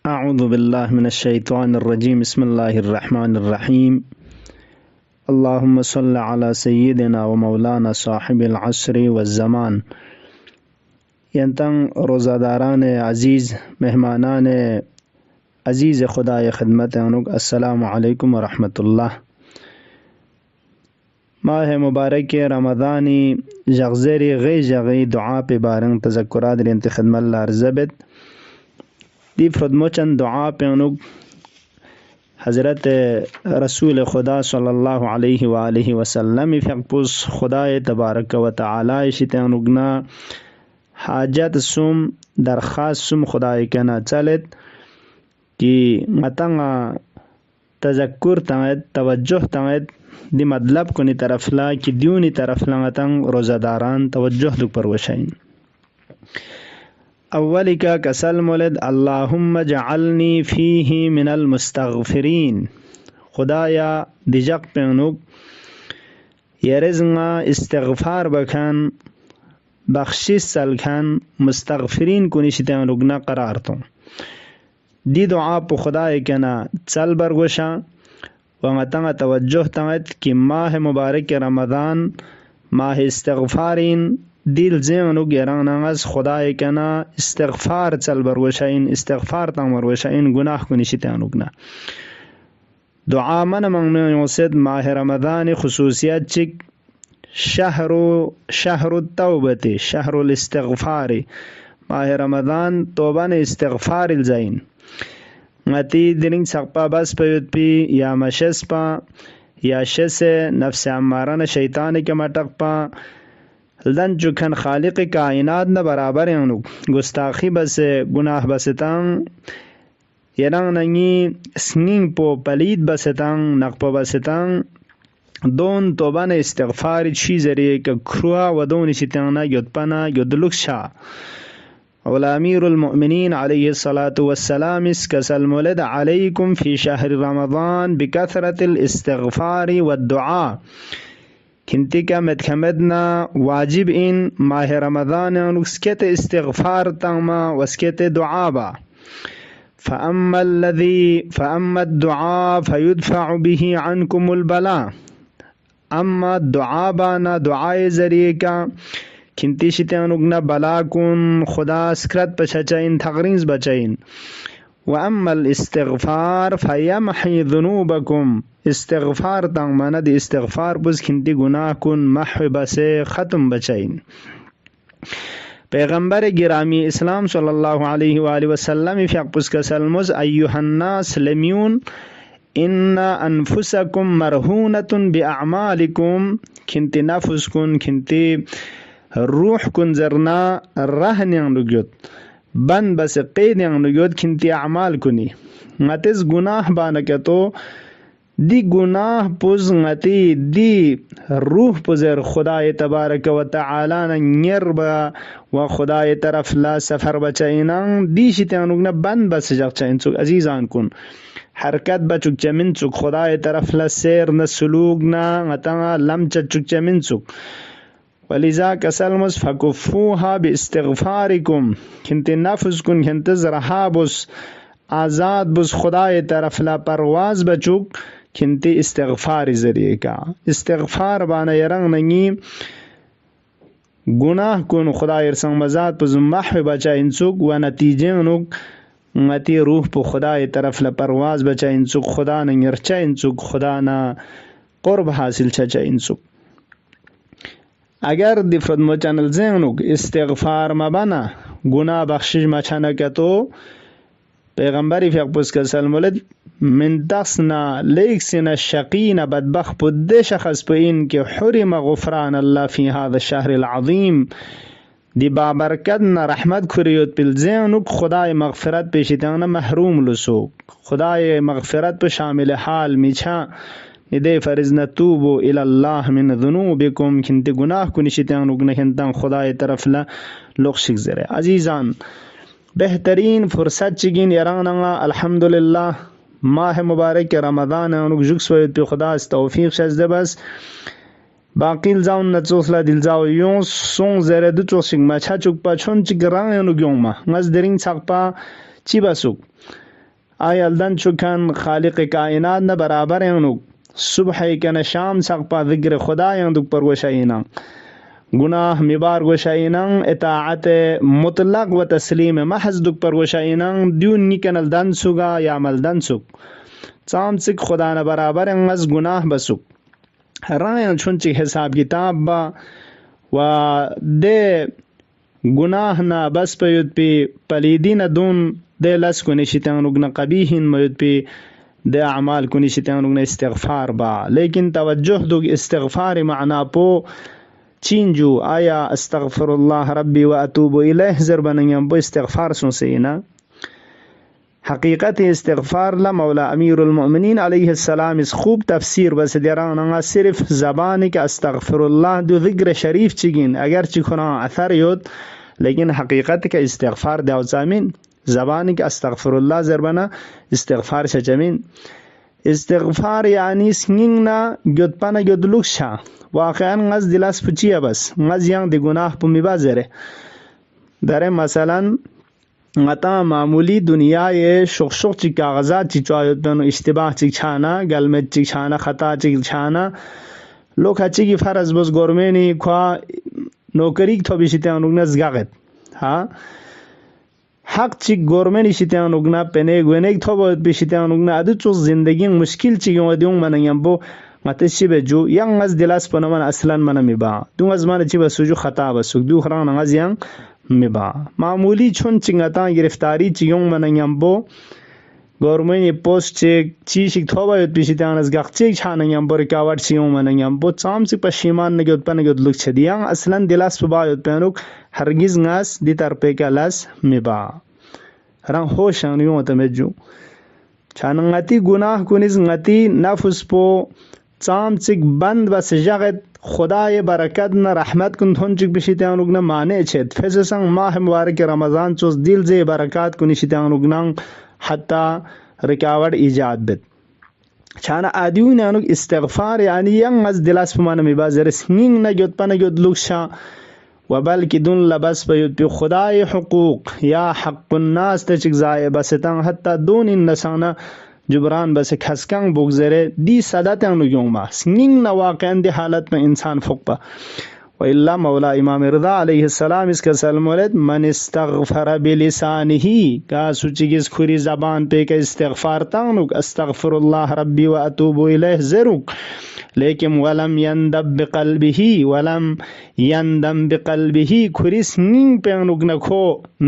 अऊज़ु बिल्लाहि मिनश्शैतानिर्रजीम बिस्मिल्लाहिर्रहमानिर्रहीम अल्लाहुम्मा सल्लि अला सय्यिदिना व मौलाना साहिबिल अस्रि वज़्ज़मान। यंतंग रोज़ादारान अज़ीज़ मेहमानान अज़ीज़ खुदाय खिदमत अनुग अस्सलामु अलैकुम व रहमतुल्लाह। माह मुबारक रमज़ानी जगज़ेरी गई जगई दुआ पे बारंग तज़क्कुरात रेंत खिदमत लारज़बत दी फ्रदमोचन दुआ पे अनुग हज़रत रसूल खुदा सल्लल्लाहु अलैहि वालैहि वसल्लम फ़िक़पुस खुदाए तबारक व तआला शिते अनुगना हाजत सुम दरख्वास्त सुम खुदाए कना चलत कि मतंगा तज़क्कुर तंगत तवज्जुह तंगत दी मतलब कुनी तरफला कि दियूनी तरफला मतंग रोज़ादारान तवज्जुह दुक परवशाइन। अव्वली का कसल मोलद अल्लाहुम्मा जअलनी फ़ीही मिनल मुस्तग़फ़िरीन। खुदाया दिजक पेनुक यरज़ंगा इस्तिग़फ़ार बखान बख्शिश सलखान मुस्तग़फ़िरीन कुनी शिते लुगना करार तो दी दुआ पु खुदाए कना चल बरगोशा वंगतंगा तवज्जुह तंगत कि माह मुबारक रमज़ान माह इस्तिग़फ़ारीन दिल ज़ेनुग यरंगनगस खुदाए कना इस्तिग़फ़ार चल बरगोशाइन इस्तिग़फ़ार तंग बरगोशाइन गुनाह कुनी शिते अनुगना दुआ मन मंगने योसेद माह रमज़ान खुसूसियत चिक शहरु तौबते शहरुल इस्तिग़फ़ार माह रमज़ान तौबा ने इस्तिग़फ़ार इल्ज़ाइन ngati dining sakpa bas payutpi ya mashespa ya shese nafs ammarana shaytan ke matakpa lan jukan khaliq kainat na barabar yanu gustakhi bas gunah basitang yerang nangi sning po palid basitang naqpo basitang don toba ne istighfar chi zariye ka khruwa wadon shitana yodpana yodluksha والأمير المؤمنين عليه الصلاة والسلام كسل مولد عليكم في شهر رمضان بكثرة الاستغفار والدعاء كنتي كمدنا واجب إن ماه رمضان وسكت استغفار تاما وسكت دعاء فأما الدعاء فيدفع به عنكم البلاء أما الدعاء بانا دعاء زريكا किंती शिते अनुगना बलाकुन खुदा स्क्रत पछचाइन थगरिंस बचाइन व अम्मल इस्तिग़फ़ार फयमही ज़ुनूबकुम इस्तिग़फ़ार तंग मनद इस्तिग़फ़ार बुज़ किंती गुनाह कुन महब से ख़त्म बचाइन। पैगंबर गिरामी इस्लाम सल्लल्लाहु अलैहि वसल्लम फ़िक़पुस का सलमुज़ अय्युहन्नास लम्यून इन्ना अनफुसकुम मरहूनतुन बिअअमालिकुम किंती नफ्स कुन किंती रूह कुन जरना रहन यांगुत बन बस क़ैद यांगुत किंती अमाल कुनी ngatiz गुनाह बानके तो दी गुनाह पुज ngati दी रूह पुजर खुदाए तबारक व तआला नयरबा व खुदाए तरफ ला सफर बचाइनां दी शितानुगना बन बस जगचाइन चुक अजीजान कुन हरकत बचुक चमिन चुक खुदाए तरफ ला सैर न सलूक ना ngata lam चुक चमिन चुक वलिजा कसलमुस फकुफूहा बिस्तिग़फ़ारिकुम किंती नफ्स कुन किंतज रहाबुस आज़ाद बुस खुदाए तरफ ला परवाज बचुक किंती इस्तिग़फ़ार ज़रिए का इस्तिग़फ़ार बाना यरंग नंगी गुनाह कुन खुदाए संग मजाद पुज महव बचा इंसुक व नतीजे नुक ngati रूह पु खुदाए तरफ ला परवाज बचा इंसुक खुदा न यरचा इंसुक खुदा ना क़ुर्ब हासिल छचा इंसुक अगर दिफ्रद मो चैनल ज़ेनुक इस्तिग़फ़ार मबना गुनाह बख्शिश मचाना के तो पैगंबरी फ़िक़पुस का सलमुलद मिन दसना लेक्सिना शकीना बदबख पुद्दे शख़स पे इनके हुरिम गुफ़रान अल्लाह फ़ी हाज़ा शहरिल अज़ीम दी बाबरकत न रहमत खुरियत पिल ज़ेनुक खुदाए मग़फ़िरत पेशिताना महरूम लुसो खुदाए मग़फ़िरत पे शामिल हाल मिछा निदे फरिज न तूबो इलल्लाह मिन ज़ुनूबिकुम किंती गुनाह कुनी शितान उगना खिंतां खुदाए तरफ ला लुक्शिक ज़रे अजीज़ान बेहतरीन फुर्सत चिगिन यरांगा अल्हम्दुलिल्लाह माह मुबारक रमज़ान अनुग जुक्सवयत पे खुदा तौफीक शज़दे बस बाकिल जाउन नचोसला दिल जाउ यों सों ज़रे दु चोसिक मछा चुक पा छोन चिक रंग अनुग यों मा ngaz dering sakpa chibasuk آیا الدن چکن خالق کائنات نه برابر ینو صبح کن شام سق پا ذکر خدا ین دک پر گوشاینا گناه میبار گوشاینا اطاعت مطلق و تسلیم محض دک پر گوشاینا دیون نیکن الدن سوگا یا ملدن سوگ چام چک خدا نه برابر ین از گناه بسوگ رائن چون چی حساب کتاب با و ده گناه نه بس پیود پی پلیدین دون ده لس کنی شیطان رگنا قبیحین میود پی ده اعمال کنی شیطان رگنا استغفار با لیکن توجه دو استغفار معنا پو چینجو آیا استغفر الله ربی و اتوب الیه زربنیم بو استغفار سنسینا حقیقت استغفار لا مولا امیر المؤمنین علیہ السلام اس خوب تفسیر بس دیران صرف زبانی که استغفر الله دو ذکر شریف چگین اگر چی کنا اثر یود لیکن حقیقت که استغفار دو زمین زبانی که استغفر الله زربنا استغفار شجمین استغفار یعنی سنگنا گدپنا گدلوکشا واقعا از دلس پچیه بس از یان دی گناه پمی بازره داره مثلا غتا معمولی دنیای شخ چی کاغذات چی چایت بنو اشتباه چی چھانا گلمت چی چھانا خطا چی چھانا لوگ هچی کی فرض بس گورمینی کوا نوکری تو بیشتر انوگنز گاگت ها حق چی گورمینی شتر انوگنا پنه گونیک تو باید بیشتر انوگنا ادو چوز زندگی مشکل چی گم دیون منیم بو متشی بجو ینگ از دلاس پنو من اصلا من میبا دون از من چی بسوجو خطا بسوگ دو خران از ینگ میبا معمولی چون چنگتا گرفتاری چیون منیم بو گورمینی پوست چی شک تو باید بیشتر از گخ چی چھانیم بو رکاوٹ چیون منیم بو چام چی پشیمان نگود پنگود لوک چدیان اصلا دلاس باید پنوک هرگز ناس دی ترپه کلاس میبا ران خوش انیو متمجو چاننگتی گناه کنیز نگتی نفس پو چام چک بند بس جغت خدای برکت نه رحمت کن تون چک بشیتان رگنا مانع چید فیسسان ماه مبارک رمضان چوز دل زی برکات کنی شیتان رگنا حتی رکاوٹ ایجاد بد چانا آدیون یانوک استغفار یعنی ینگ از دلاس پمانا میبازر سنین نگود پا نگود لکشا و بلکه دون لبس بیود پی خدای حقوق یا حق الناس تچک زائے بستان حتی دون این نسانا جبران بس کھسکن بگذره دی صدات نگیون ما سنین نواقعن دی حالت میں انسان فقبا و اللہ مولا امام رضا علیہ السلام اس کا سلم ولد من استغفر بلسانہی کا سوچگیز کھوری زبان پہ کا استغفار تانوک استغفر اللہ ربی و اتوب الیہ زروک لیکن ولم یندب بقلبه کھوری سنین پہ نگنکو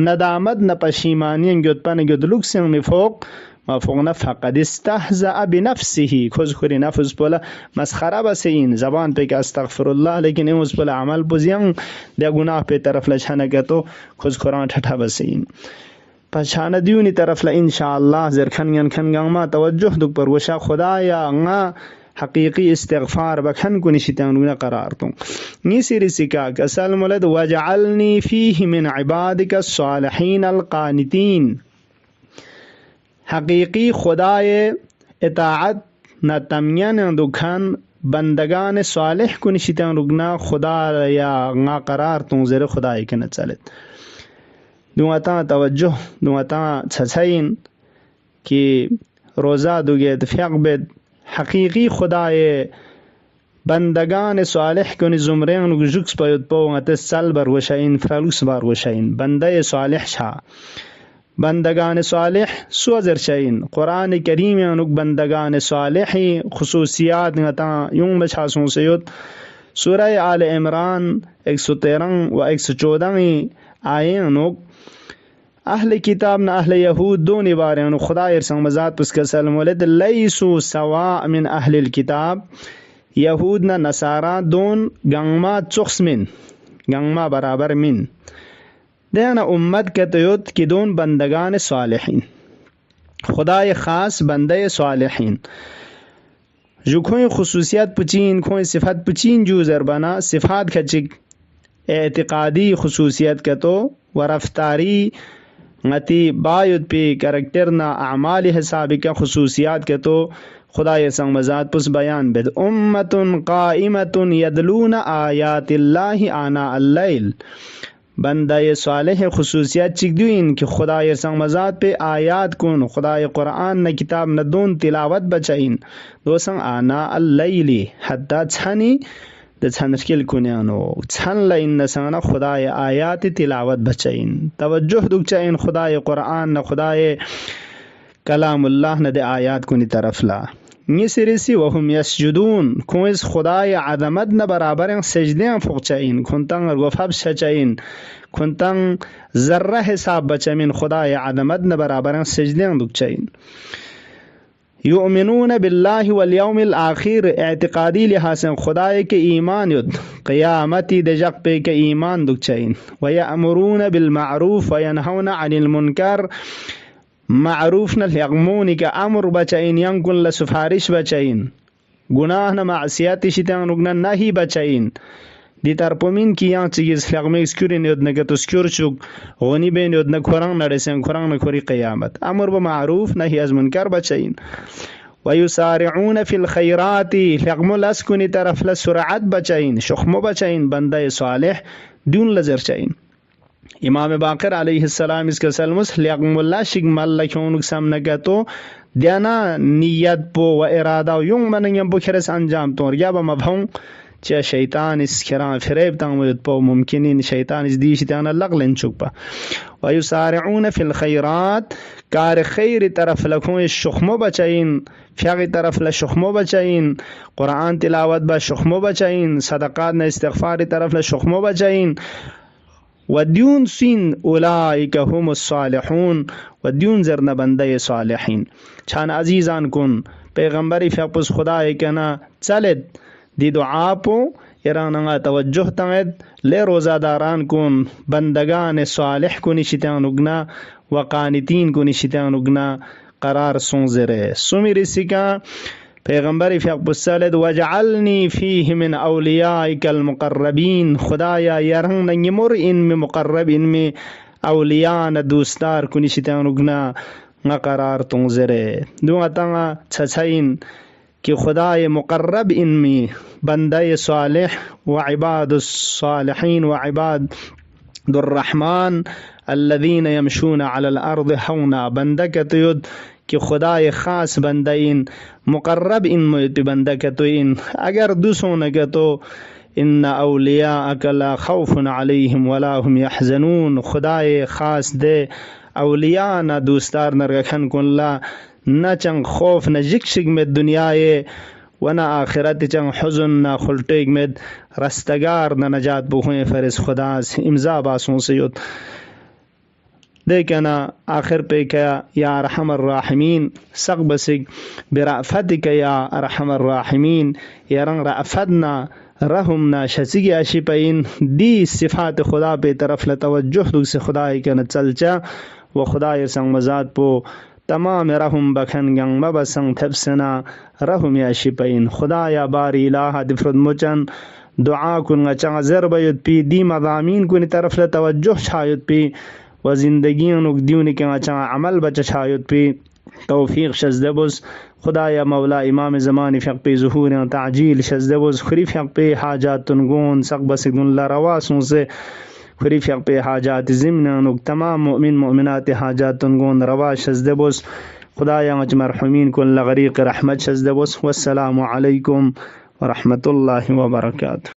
ندامت نپشیمانی انگیت پا نگیت لکسن نفوق مفهوم فقد استهزأ بنفسه خوز خوری نفس بولا مسخره بس این زبان پہ کہ استغفر اللہ لیکن این اس بولا عمل بزیان دیا گناہ پہ طرف لچھانا گتو خوز خوران ٹھٹھا بس این پچھانا دیونی طرف لا انشاءاللہ زرکھن ینکھن گاما توجہ دک پر وشا خدا یا انگا حقیقی استغفار بکھن کو نشتانونا قرار توں نیسی رسکا کسل ملد وجعلنی فیہ من عبادک الصالحین القانتین حقیقی خدای اطاعت نہ تمین دکھن بندگان صالح کو نشتان رگنا خدا یا نا قرار تون زیر خدای کے نہ چلت دوتا توجہ دوتا چھچین کہ روزہ دوگے اتفاق بد حقیقی خدای بندگان صالح کو زمرین جکس پیود پو ات سل بر وشین فرلوس بار وشین بندے صالح شا بندگان صالح سوزر شاین قرآن کریم انک بندگان صالحی خصوصیات نتا یوں بچھاسوں سیود سورہ آل عمران 113 و 114 آئے انک اہل کتاب نہ اہل یہود دونی بارے انک خدا ارسان مزاد پس کسل مولد لیسو سواء من اہل الکتاب یہود نہ نصارا دون گنگما چخس من گنگما برابر من دینا امت کے تیوت کی دون بندگان صالحین خدای خاص بندے صالحین جو کوئی خصوصیت پچین کوئی صفت پچین جو زربنا صفات کچک اعتقادی خصوصیت کا تو و رفتاری غتی باید پی کریکٹر نا اعمال حسابی کا خصوصیات کے تو خدای سنگ مزاد پس بیان بد امت قائمت یدلون آیات اللہ آناء اللیل बंदा सालेह खसूसियत चिकदुइन कि खुदा संग मजाद पे आयात कुन खुदा कुरान न किताब न दोन तिलावत बचाइन दो संग आना अल्लैली हद्दा छानी द छनस्किल कुन्यानो छन लाइन न संग न खुदा आयात तिलावत बचाइन तवज्जुह दुक चाइन खुदा कुरान न खुदा कलामुल्लाह न दे आयात कुनी तरफ ला निसरिसी वहुम यसजुदून कोइस खुदाय अदमत न बराबर सजदे फुकचाइन खुंतंग गफब सचाइन खुंतंग जर्रा हिसाब बचमिन खुदाय अदमत न बराबर सजदे दुकचाइन युमिनून बिल्लाहि वल यौमिल आखिर एतकादी लिहाज से खुदाय के ईमान युद क़यामती दजक पे के ईमान दुकचाइन व यअमुरून बिल मारूफ व यनहौन अनिल मुनकर मारूफ न यगमून का अमर बचाइन यंकुल सुफारिश बचाइन गुनाह न मासियत शितान उगना नहीं बचाइन दी तरपमिन की yang चीज लगमे स्क्यूरिन योद न तो स्क्यूर चुक होनी बेन योद न खुरंग नडसें खुरंग न खुरी क़यामत अमर ब मारूफ नही अज़ मुनकर बचाइन वयुसारिऊन फिल खैराती लगमुल अस्कुनी तरफ ल सुरअत बचाइन शुख्म बचाइन बंदा सालेह दून लजर चाइन इमाम बाकर अलैहिस्सलाम इसका सलमुस लियगमुल्ला शिगमल लखोनुक समनगतो दियाना नियत पो व इरादा युंग मनंग बुखरस अंजाम तोर या ब मफहूम च शैतान इस खरा फरेब तंग पो मुमकिन शैतान इस दीश त्याना लगलन चुपा व युसारिऊन फिल खैरात कार खैर तरफ लखों शुख्मो बचाइन फ्यागी तरफ ल शुख्मो बचाइन कुरान तिलावत ब शुख्मो बचाइन सदक़ात न इस्तिग़फ़ार तरफ ल शुख्मो बचाइन वद्यून सीन उलाइका हुमुस सालिहून वद्यून जरना बंदे सालिहीन छान अजीज़ान कुन पैगंबरी फ़िक़्स खुदा कना चलत दी दुआ पो इराना तवज्जुह तंगद ले रोज़ादारान कुन बंदगान सालिह को निशितान उगना व कानितीन को निशितान उगना करार सोंजरे सुमिरिसिका पैगंबर फ़िक़्स वजअलनी फ़ीहि मिन औलियाइकल मुक़र्रबीन खुदाया यरंग नंगिमुर इनमें मुक़र्रब इनमें औलिया न दोस्तार कुनी शितान उगना न करार तुंजरे दुआ तंगा छछाइन कि खुदाय मुक़र्रब इनमें बंदा सालिह व इबादुस सालिहीन व इबादुर्रहमान अल्लज़ीन यमशून अलल अर्द हौना बंदा के तुयुद कि खुदाय ख़ास बंदा इन मुक़र्रब इन मुयत बंदा के तो इन अगर दूसरों ने के तो इन्ना औलियाअक ला खौफुन अलैहिम वला हुम यहज़नून खुदाय ख़ास दे औलिया न दोस्तार न रखन कुल्ला न चंग खौफ न जिक्शिग में दुनियाए व न आखिरत चंग हुज़न न खुलटेग में रस्तगार न नजात बुहुए फरिस खुदा से इम्ज़ा बासों से युत देखना आखिर पे क्या या अरहमर राहिमीन सक बसिक बिराफतिक या अरहमर राहिमीन या रंग रफ़दना रहमना शसिक आशिपैन दी सिफ़ात खुदा पे तरफ लतवज्जुह से खुदा के न चलचा व खुदा संग मजाद पो तमाम रहम बखन गंग मबसंग थबसना रहम आशिपैन खुदा या बारी इलाहा दिफ्रद मुचन दुआ कुन चंग ज़रबयुत पी दी मज़ामीन कुन तरफ लतवज्जुह छायुत पी व ज़िंदगी नुकदियों के अच्छा अमल बच छायुत पी तौफीक शजदबुस खुदा या मौला इमाम ज़मानी फ़िक़् पे ज़ुहूर ताजील शजदबुस खुरी फ़िक़् पे हाजातुन गुन सक बसिकुल्ला रवासों से खुरी फ़िक़् पे हाजात ज़िम्न नुक तमाम मुमिन मुमिनात हाजातुन गुन रवा शजदबुस खुदा या मरहुमीन कुल्ला गरीक़ रहमत शजदबुस वस्सलामु अलैकुम व रहमतुल्लाहि व बरकातुहू।